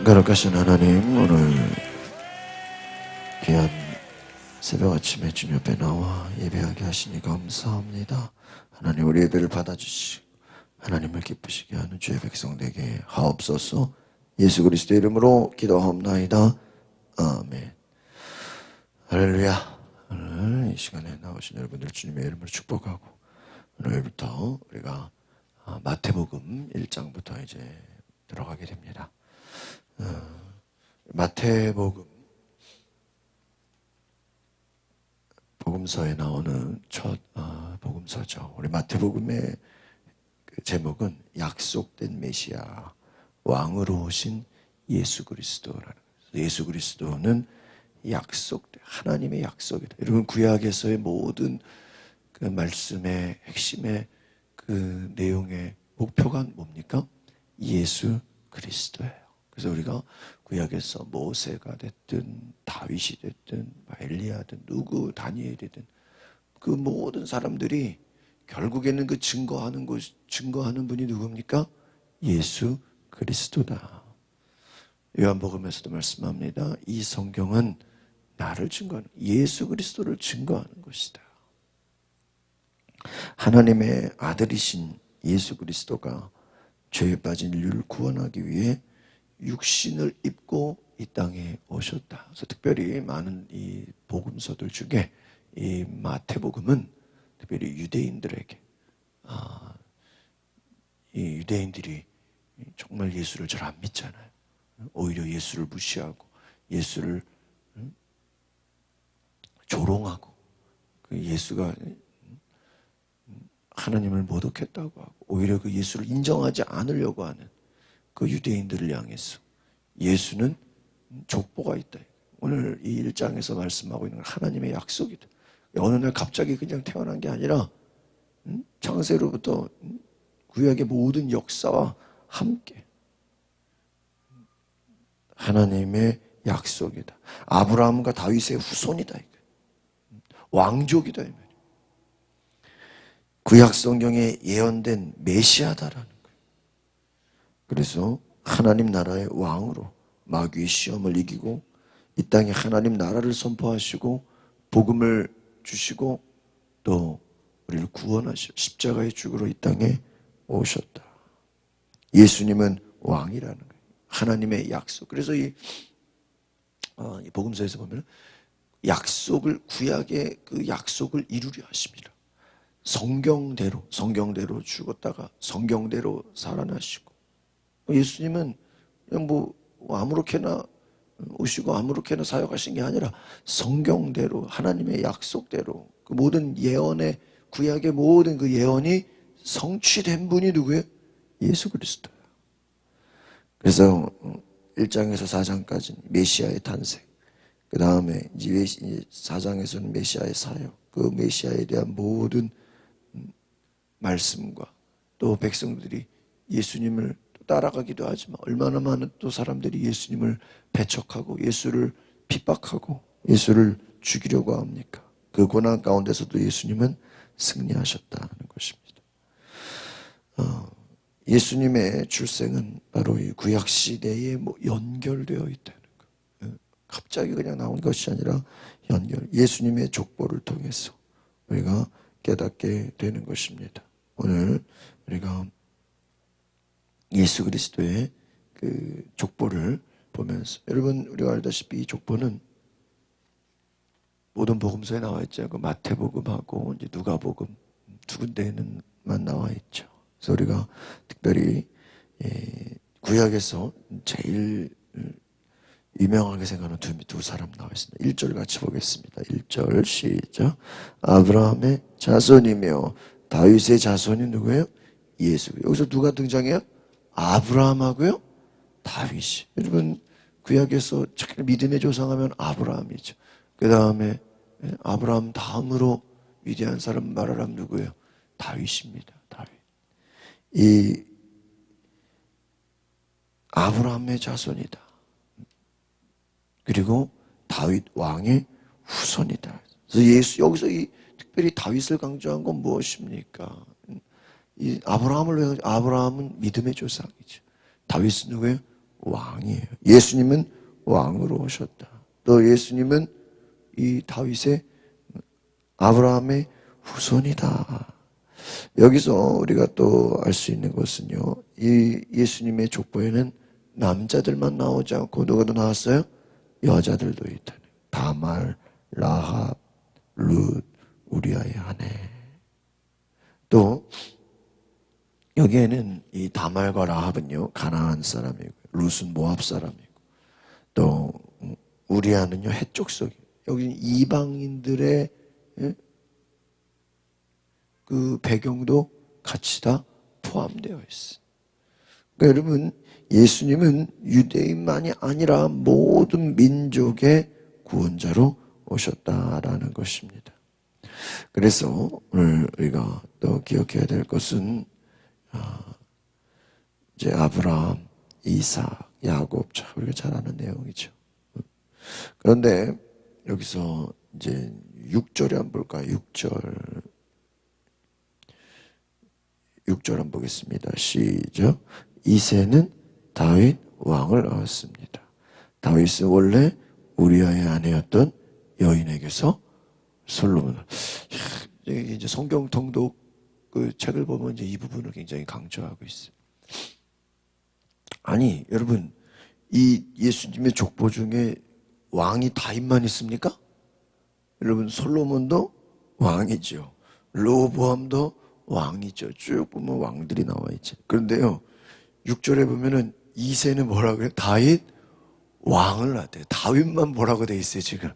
거룩하신 하나님, 오늘 귀한 새벽 아침에 주님 옆에 나와 예배하게 하시니 감사합니다. 하나님, 우리 예배를 받아주시고 하나님을 기쁘시게 하는 주의 백성 되게 하옵소서. 예수 그리스도 이름으로 기도하옵나이다. 아멘. 할렐루야. 오늘 이 시간에 나오신 여러분들 주님의 이름으로 축복하고, 오늘부터 우리가 마태복음 1장부터 이제 들어가게 됩니다. 마태복음 복음서에 나오는 첫 복음서죠. 우리 마태복음의 그 제목은 약속된 메시아, 왕으로 오신 예수 그리스도라는 거예요. 예수 그리스도는 하나님의 약속이다. 여러분, 구약에서의 모든 그 말씀의 핵심의 그 내용의 목표가 뭡니까? 예수 그리스도예요. 그래서 우리가 구약에서 모세가 됐든 다윗이 됐든 엘리야든 누구 다니엘이든 그 모든 사람들이 결국에는 그 증거하는 분이 누굽니까? 예수 그리스도다. 요한복음에서도 말씀합니다. 이 성경은 나를 증거하는, 예수 그리스도를 증거하는 것이다. 하나님의 아들이신 예수 그리스도가 죄에 빠진 인류를 구원하기 위해 육신을 입고 이 땅에 오셨다. 그래서 특별히 많은 이 복음서들 중에 이 마태복음은 특별히 유대인들에게 이 유대인들이 정말 예수를 잘 안 믿잖아요. 오히려 예수를 무시하고 예수를 조롱하고, 그 예수가 하나님을 모독했다고 하고 오히려 그 예수를 인정하지 않으려고 하는 그 유대인들을 향해서 예수는 족보가 있다. 오늘 이 1장에서 말씀하고 있는 건 하나님의 약속이다. 어느 날 갑자기 그냥 태어난 게 아니라 창세로부터 구약의 모든 역사와 함께 하나님의 약속이다. 아브라함과 다윗의 후손이다. 왕족이다. 구약 성경에 예언된 메시아다라는 거예요. 그래서 하나님 나라의 왕으로 마귀의 시험을 이기고 이 땅에 하나님 나라를 선포하시고 복음을 주시고 또 우리를 구원하시고 십자가의 죽으로 이 땅에 오셨다. 예수님은 왕이라는 거예요. 하나님의 약속. 그래서 이 복음서에서 보면 구약의 그 약속을 이루려 하십니다. 성경대로 죽었다가 성경대로 살아나시고, 예수님은 그냥 뭐 아무렇게나 오시고 아무렇게나 사역하신 게 아니라 성경대로 하나님의 약속대로 그 모든 예언의, 구약의 모든 그 예언이 성취된 분이 누구예요? 예수 그리스도예요. 그래서 1장에서 4장까지는 메시아의 탄생, 그 다음에 이제 4장에서는 메시아의 사역, 그 메시아에 대한 모든 말씀과 또 백성들이 예수님을 따라가기도 하지만 얼마나 많은 또 사람들이 예수님을 배척하고 예수를 핍박하고 예수를 죽이려고 합니까? 그 고난 가운데서도 예수님은 승리하셨다는 것입니다. 예수님의 출생은 바로 이 구약 시대에 연결되어 있다는 거. 갑자기 그냥 나온 것이 아니라 예수님의 족보를 통해서 우리가 깨닫게 되는 것입니다. 오늘 우리가 예수 그리스도의 그 족보를 보면서, 여러분 우리가 알다시피 이 족보는 모든 복음서에 나와 있죠. 그 마태복음하고 이제 누가복음 두 군데에는만 나와 있죠. 그래서 우리가 특별히 구약에서 제일 유명하게 생각하는 두 사람 나와 있습니다. 1절 같이 보겠습니다. 1절 시작. 아브라함의 자손이며 다윗의 자손이 누구예요? 예수. 여기서 누가 등장해요? 아브라함하고요 다윗이. 여러분 구약에서 믿음의 조상하면 아브라함이죠. 그 다음에 아브라함 다음으로 위대한 사람 말하라면 누구예요? 다윗입니다. 다윗. 이 아브라함의 자손이다. 그리고 다윗 왕의 후손이다. 그래서 여기서 특별히 다윗을 강조한 건 무엇입니까? 이 아브라함은 믿음의 조상이죠. 다윗은 누구예요? 왕이에요. 예수님은 왕으로 오셨다. 또 예수님은 이 다윗의 아브라함의 후손이다. 여기서 우리가 또 알 수 있는 것은요, 이 예수님의 족보에는 남자들만 나오지 않고 누가도 나왔어요? 여자들도 있다. 다말, 라합, 룻, 우리아의 아내. 또 여기에는 이 다말과 라합은요 가나안 사람이고, 룻은 모압 사람이고, 또 우리아는요 해쪽 속. 여기 이방인들의 그 배경도 같이 다 포함되어 있어요. 그러니까 여러분, 예수님은 유대인만이 아니라 모든 민족의 구원자로 오셨다라는 것입니다. 그래서 오늘 우리가 또 기억해야 될 것은 이제 아브라함, 이삭, 야곱, 우리가 잘 아는 내용이죠. 그런데 여기서 이제 6절에 한번 볼까요? 6절 한번 보겠습니다. 시작. 이새는 다윗 왕을 낳았습니다. 다윗은 원래 우리아의 아내였던 여인에게서 솔로몬을. 이제 성경 통독 그 책을 보면 이제 이 부분을 굉장히 강조하고 있어요. 아니 여러분, 이 예수님의 족보 중에 왕이 다윗만 있습니까? 여러분, 솔로몬도 왕이죠. 르호보암도 왕이죠. 쭉 보면 왕들이 나와 있죠. 그런데요, 6절에 보면은 이새는 뭐라 그래요? 다윗 왕을 낳았대요. 다윗만 뭐라고 돼 있어요, 지금?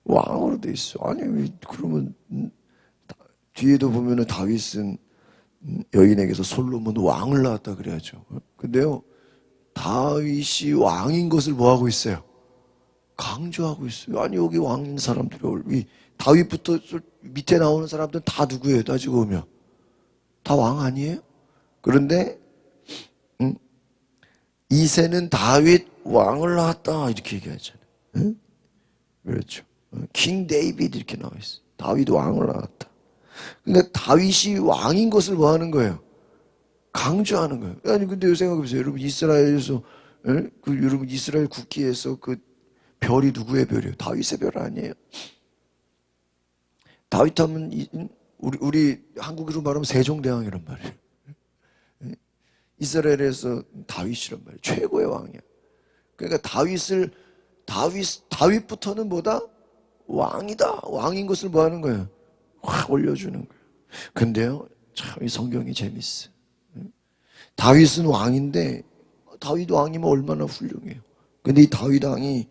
왕으로 돼 있어. 아니, 그러면 뒤에도 보면은 다윗은 여인에게서 솔로몬 왕을 낳았다 그래야죠. 근데요, 다윗이 왕인 것을 뭐하고 있어요? 강조하고 있어요. 아니, 여기 왕인 사람들이, 다윗부터 밑에 나오는 사람들은 다 누구예요? 따지고 보면 다 왕 아니에요? 그런데 이새는 다윗 왕을 낳았다 이렇게 얘기하잖아요. 응? 그렇죠. 킹 데이비드 이렇게 나와 있어요. 다윗 왕을 낳았다. 그러니까 다윗이 왕인 것을 뭐 하는 거예요? 강조하는 거예요. 아니 근데 생각해보세요. 여러분, 이스라엘에서 여러분 이스라엘 국기에서 그 별이 누구의 별이에요? 다윗의 별 아니에요? 다윗 하면 우리 한국으로 말하면 세종대왕이란 말이에요. 이스라엘에서 다윗이란 말이에요. 최고의 왕이야. 그러니까 다윗부터는 뭐다? 왕이다. 왕인 것을 뭐 하는 거예요? 확 올려주는 거예요. 근데요, 참 이 성경이 재밌어요. 다윗은 왕인데, 다윗 왕이면 얼마나 훌륭해요. 근데 이 다윗 왕이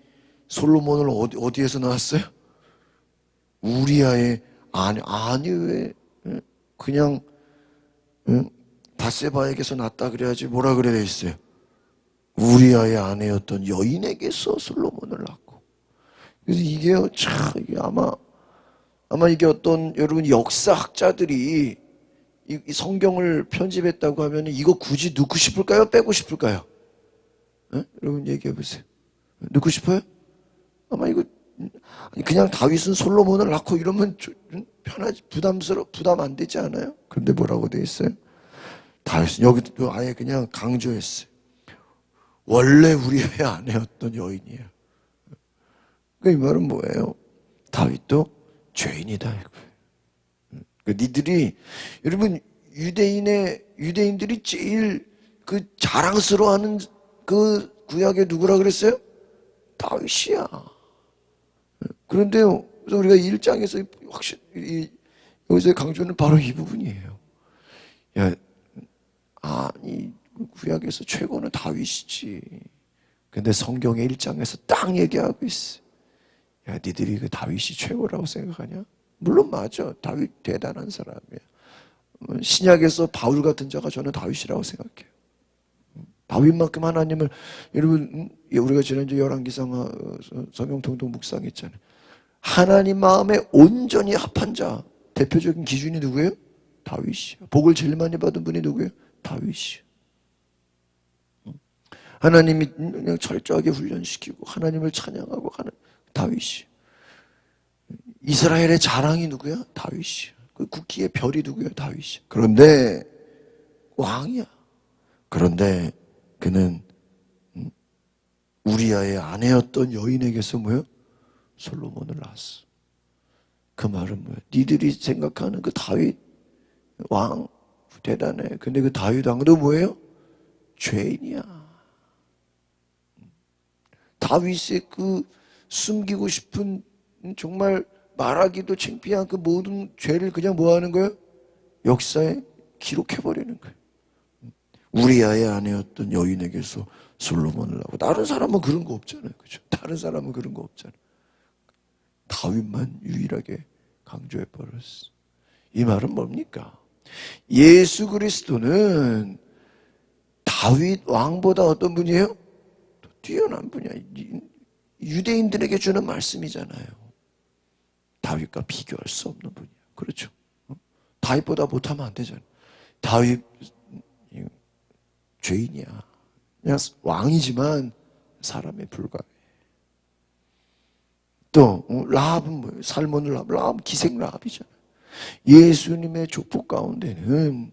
솔로몬을 어디에서 낳았어요? 우리아의 아니 왜 그냥 밧세바에게서 낳았다 그래야지 뭐라 그래 돼 있어요? 우리아의 아내였던 여인에게서 솔로몬을 낳고. 그래서 이게요, 참 이게 아마 이게 어떤 여러분 역사학자들이 이 성경을 편집했다고 하면 이거 굳이 넣고 싶을까요? 빼고 싶을까요? 여러분 얘기해 보세요. 넣고 싶어요? 아마 이거 그냥 다윗은 솔로몬을 낳고 이러면 편하지, 부담 안 되지 않아요? 그런데 뭐라고 돼 있어요? 다윗은 여기도 아예 그냥 강조했어요. 원래 우리의 아내였던 여인이에요. 그 이 말은 뭐예요? 다윗도 죄인이다 이거예요. 니들이 여러분 유대인들이 제일 그 자랑스러워하는 그 구약의 누구라 그랬어요? 다윗이야. 그런데요, 그래서 우리가 1장에서 확실히 여기서 강조는 바로 이 부분이에요. 야, 아니 구약에서 최고는 다윗이지. 근데 성경의 1장에서 딱 얘기하고 있어. 야, 니들이 그 다윗이 최고라고 생각하냐? 물론 맞아. 다윗 대단한 사람이야. 신약에서 바울 같은 자가 저는 다윗이라고 생각해요. 다윗만큼 하나님을, 여러분 우리가 지난주 열왕기상 성경 통독 묵상했잖아요. 하나님 마음에 온전히 합한 자 대표적인 기준이 누구예요? 다윗이요. 복을 제일 많이 받은 분이 누구예요? 다윗이요. 하나님이 그냥 철저하게 훈련시키고 하나님을 찬양하고 하는 다윗이요. 이스라엘의 자랑이 누구야? 다윗이요. 그 국기의 별이 누구야? 다윗이요. 그런데 왕이야. 그런데 그는 우리아의 아내였던 여인에게서 뭐예요? 솔로몬을 낳았어. 그 말은 뭐예요? 니들이 생각하는 그 다윗 왕 대단해. 근데 그 다윗 왕도 뭐예요? 죄인이야. 다윗의 그 숨기고 싶은 정말 말하기도 창피한 그 모든 죄를 그냥 뭐 하는 거예요? 역사에 기록해버리는 거예요. 우리아의 아내였던 여인에게서 솔로몬을 낳고, 다른 사람은 그런 거 없잖아요. 그죠? 다른 사람은 그런 거 없잖아요. 다윗만 유일하게 강조해 버렸어. 이 말은 뭡니까? 예수 그리스도는 다윗 왕보다 어떤 분이에요? 더 뛰어난 분이야. 유대인들에게 주는 말씀이잖아요. 다윗과 비교할 수 없는 분이야. 그렇죠? 다윗보다 못하면 안 되잖아요. 다윗 죄인이야. 그냥 왕이지만 사람에 불과해. 또 라합은 뭐예요? 살몬을 라합 기생 라합이잖아요. 예수님의 족보 가운데는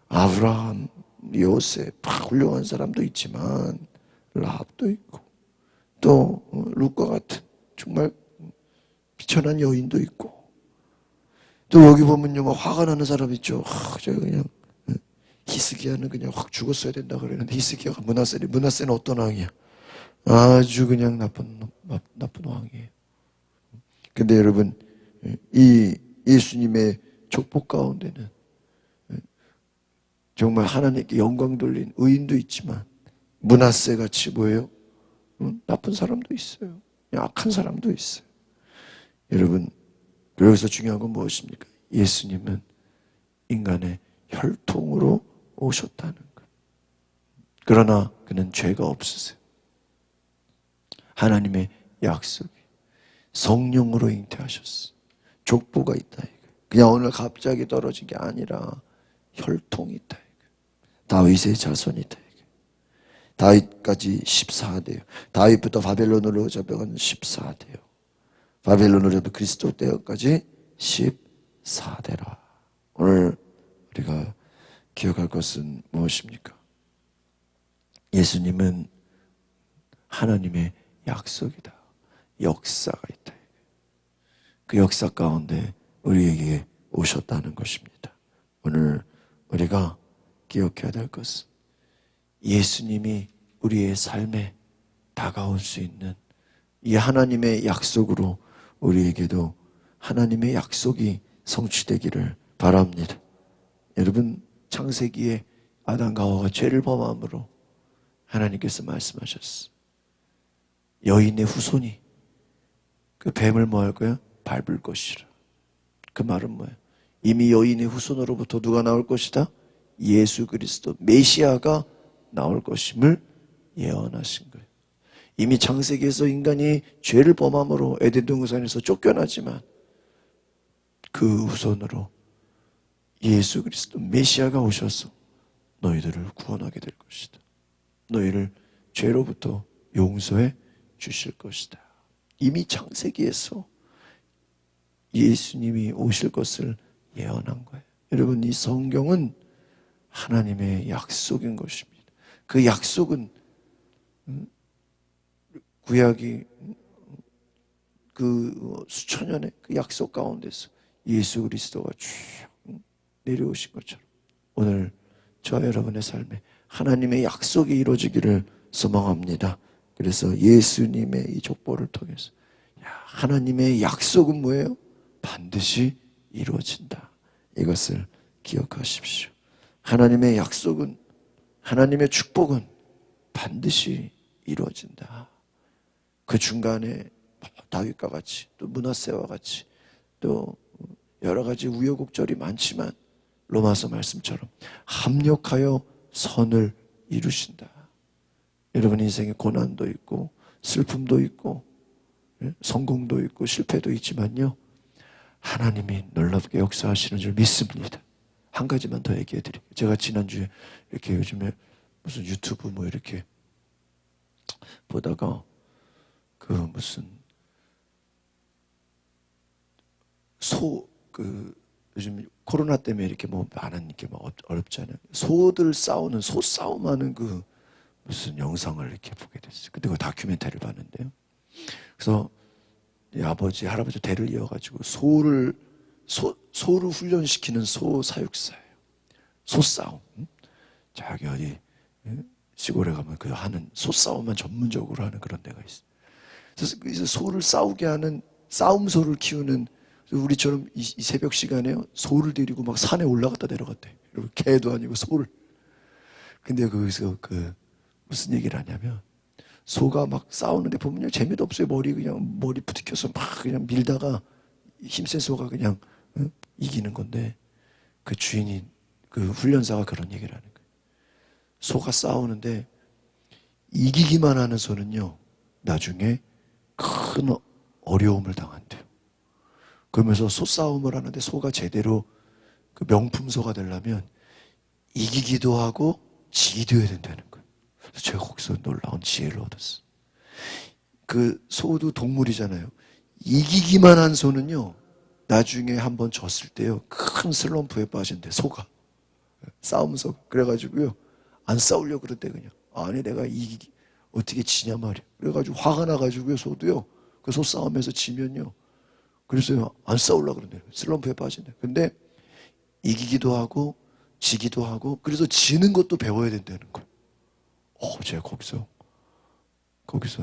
아브라함, 요셉, 훌륭한 사람도 있지만 라합도 있고, 또 룻과 같은 정말 비천한 여인도 있고, 또 여기 보면요, 막 화가 나는 사람 있죠. 제가 그냥 히스기야는 그냥 확 죽었어야 된다 그러는데, 히스기야가 문하세는 어떤 왕이야? 아주 그냥 나쁜 왕이에요. 근데 여러분, 이 예수님의 족보 가운데는 정말 하나님께 영광 돌린 의인도 있지만 므낫세 같이 뭐예요? 나쁜 사람도 있어요. 악한 사람도 있어요. 여러분, 여기서 중요한 건 무엇입니까? 예수님은 인간의 혈통으로 오셨다는 것. 그러나 그는 죄가 없으세요. 하나님의 약속이 성령으로 잉태하셨어. 족보가 있다. 그냥 오늘 갑자기 떨어진 게 아니라 혈통이 있다. 다윗의 자손이다. 다윗까지 14대요. 다윗부터 바벨론으로 잡혀간 14대요. 바벨론으로 잡혀 그리스도 때까지 14대라. 오늘 우리가 기억할 것은 무엇입니까? 예수님은 하나님의 약속이다. 역사가 있다. 그 역사 가운데 우리에게 오셨다는 것입니다. 오늘 우리가 기억해야 될 것은 예수님이 우리의 삶에 다가올 수 있는 이 하나님의 약속으로 우리에게도 하나님의 약속이 성취되기를 바랍니다. 여러분, 창세기에 아담과 하와가 죄를 범함으로 하나님께서 말씀하셨어. 여인의 후손이 그 뱀을 뭐 할 거야? 밟을 것이라. 그 말은 뭐예요? 이미 여인의 후손으로부터 누가 나올 것이다? 예수 그리스도 메시아가 나올 것임을 예언하신 거예요. 이미 창세기에서 인간이 죄를 범함으로 에덴 동산에서 쫓겨나지만 그 후손으로 예수 그리스도 메시아가 오셔서 너희들을 구원하게 될 것이다. 너희를 죄로부터 용서해 주실 것이다. 이미 창세기에서 예수님이 오실 것을 예언한 거예요. 여러분, 이 성경은 하나님의 약속인 것입니다. 그 약속은 구약이 그 수천 년의 그 약속 가운데서 예수 그리스도가 쭉 내려오신 것처럼 오늘 저와 여러분의 삶에 하나님의 약속이 이루어지기를 소망합니다. 그래서 예수님의 이 족보를 통해서 하나님의 약속은 뭐예요? 반드시 이루어진다. 이것을 기억하십시오. 하나님의 약속은, 하나님의 축복은 반드시 이루어진다. 그 중간에 다윗과 같이, 또 므낫세와 같이, 또 여러 가지 우여곡절이 많지만 로마서 말씀처럼 합력하여 선을 이루신다. 여러분 인생에 고난도 있고 슬픔도 있고 성공도 있고 실패도 있지만요, 하나님이 놀랍게 역사하시는 줄 믿습니다. 한 가지만 더 얘기해 드릴게요. 제가 지난주에 이렇게 요즘에 무슨 유튜브 뭐 이렇게 보다가 그 무슨 요즘 코로나 때문에 이렇게 뭐 많은 게 뭐 어렵잖아요. 소들 싸우는 소싸움하는 그 무슨 영상을 이렇게 보게 됐어요. 근데 그 다큐멘터리를 봤는데요. 그래서 이 아버지, 할아버지 대를 이어가지고 소를 훈련시키는 소 사육사예요. 소싸움. 저기 어디 시골에 가면 그 하는 소싸움만 전문적으로 하는 그런 데가 있어요. 그래서 소를 싸우게 하는 싸움소를 키우는, 우리처럼 이 새벽 시간에요 소를 데리고 막 산에 올라갔다 내려갔대. 개도 아니고 소를. 근데 거기서 무슨 얘기를 하냐면, 소가 막 싸우는데 보면요 재미도 없어요. 머리 부딪혀서 막 그냥 밀다가 힘센 소가 그냥 이기는 건데, 그 주인이, 그 훈련사가 그런 얘기를 하는 거예요. 소가 싸우는데 이기기만 하는 소는요 나중에 큰 어려움을 당한대요. 그러면서 소싸움을 하는데 소가 제대로 그 명품소가 되려면 이기기도 하고 지기도 해야 된다는 거예요. 그래서 제가 거기서 놀라운 지혜를 얻었어요. 그 소도 동물이잖아요. 이기기만 한 소는요 나중에 한번 졌을 때요 큰 슬럼프에 빠진대. 소가 싸움소. 그래가지고요 안 싸우려고 그랬대. 그냥 아니 내가 어떻게 지냐 말이야. 그래가지고 화가 나가지고요 소도요 그 소 싸움에서 지면요 그래서요 안 싸우려고 그런대요. 슬럼프에 빠진대. 근데 이기기도 하고 지기도 하고, 그래서 지는 것도 배워야 된다는 거예요. 제가 거기서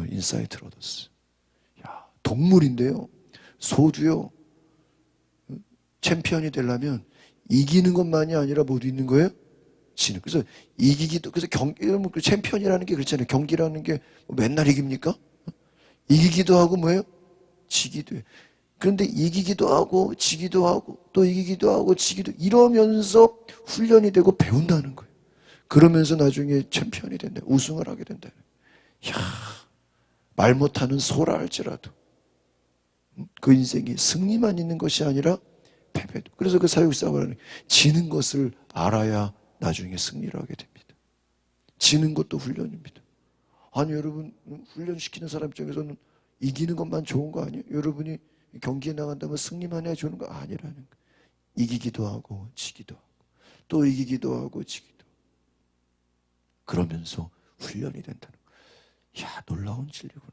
인사이트를 얻었어요. 야, 동물인데요 소도요 챔피언이 되려면 이기는 것만이 아니라 뭐도 있는 거예요? 지는. 그래서 이기기도, 그래서 여러분 그 챔피언이라는 게 그렇잖아요. 경기라는 게 맨날 이깁니까? 이기기도 하고 뭐예요? 지기도 해요. 그런데 이기기도 하고 지기도 하고 또 이기기도 하고 지기도, 이러면서 훈련이 되고 배운다는 거예요. 그러면서 나중에 챔피언이 된다. 우승을 하게 된다. 이야, 말 못하는 소라 할지라도 그 인생이 승리만 있는 것이 아니라 패배도. 그래서 그 사육사가 지는 것을 알아야 나중에 승리를 하게 됩니다. 지는 것도 훈련입니다. 아니 여러분, 훈련시키는 사람 입장에서는 이기는 것만 좋은 거 아니에요? 여러분이 경기에 나간다면 승리만 해야 좋은 거 아니라는 거예요. 이기기도 하고 지기도 하고 또 이기기도 하고 지기도 하고, 그러면서 훈련이 된다는 거예요. 이야, 놀라운 진리구나.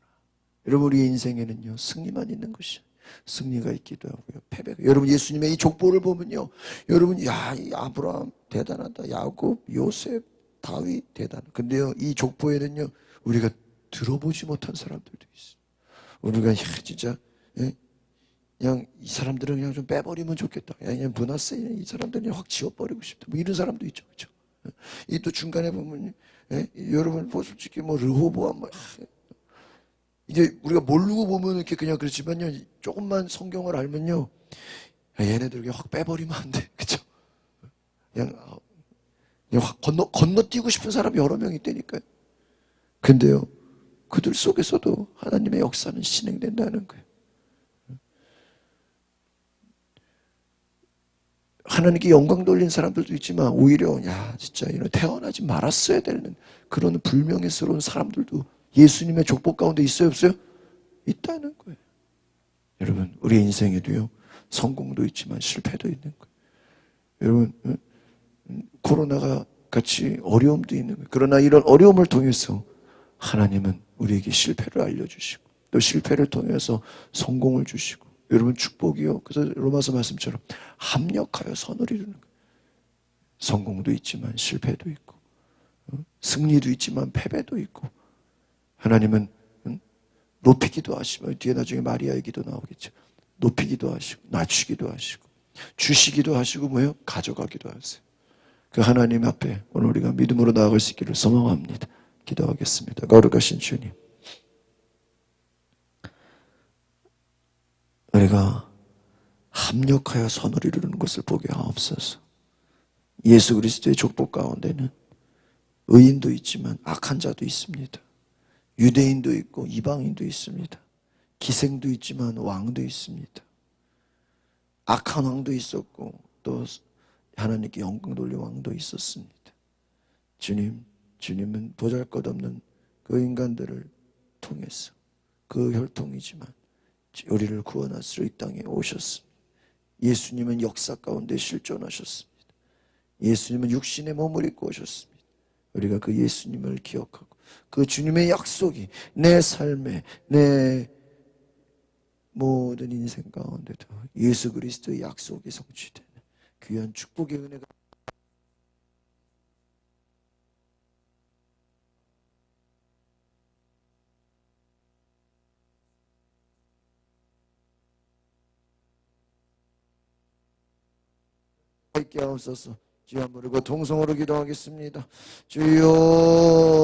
여러분, 우리의 인생에는요 승리만 있는 것이에요. 승리가 있기도 하고요 패배가. 여러분, 예수님의 이 족보를 보면요 여러분, 야, 이 아브라함 대단하다, 야곱, 요셉, 다윗 대단하다. 근데요 이 족보에는요 우리가 들어보지 못한 사람들도 있어요. 우리가 진짜 그냥 이 사람들은 그냥 좀 빼버리면 좋겠다. 그냥 문화세 이 사람들은 확 지워버리고 싶다. 뭐 이런 사람도 있죠, 그렇죠? 이 또 중간에 보면 여러분 뭐 솔직히 뭐 르호보암 이제 우리가 모르고 보면 이렇게 그냥 그렇지만요 조금만 성경을 알면요 얘네들 그냥 확 빼버리면 안 돼, 그렇죠? 그냥 확 건너뛰고 싶은 사람이 여러 명 있다니까요. 근데요 그들 속에서도 하나님의 역사는 진행된다는 거예요. 하나님께 영광 돌린 사람들도 있지만 오히려 진짜 이런 태어나지 말았어야 되는 그런 불명예스러운 사람들도 예수님의 족보 가운데 있어요, 없어요? 있다는 거예요. 여러분, 우리 인생에도요 성공도 있지만 실패도 있는 거예요. 여러분, 코로나가 같이 어려움도 있는 거예요. 그러나 이런 어려움을 통해서 하나님은 우리에게 실패를 알려주시고 또 실패를 통해서 성공을 주시고, 여러분 축복이요 그래서 로마서 말씀처럼 합력하여 선을 이루는 거예요. 성공도 있지만 실패도 있고 승리도 있지만 패배도 있고, 하나님은 높이기도 하시고, 뒤에 나중에 마리아의 기도 나오겠죠. 높이기도 하시고 낮추기도 하시고 주시기도 하시고 뭐예요? 가져가기도 하세요. 그 하나님 앞에 오늘 우리가 믿음으로 나아갈 수 있기를 소망합니다. 기도하겠습니다. 거룩하신 주님, 우리가 합력하여 선을 이루는 것을 보게 하옵소서. 예수 그리스도의 족보 가운데는 의인도 있지만 악한 자도 있습니다. 유대인도 있고 이방인도 있습니다. 기생도 있지만 왕도 있습니다. 악한 왕도 있었고 또 하나님께 영광 돌릴 왕도 있었습니다. 주님은 보잘것없는 그 인간들을 통해서 그 혈통이지만 우리를 구원하시러 이 땅에 오셨습니다. 예수님은 역사 가운데 실존하셨습니다. 예수님은 육신의 몸을 입고 오셨습니다. 우리가 그 예수님을 기억하고 그 주님의 약속이 내 삶에, 내 모든 인생 가운데도 예수 그리스도의 약속이 성취되는 귀한 축복의 은혜가 있게 하옵소서. 주여, 무릎 꿇고 통성으로 기도하겠습니다. 주여.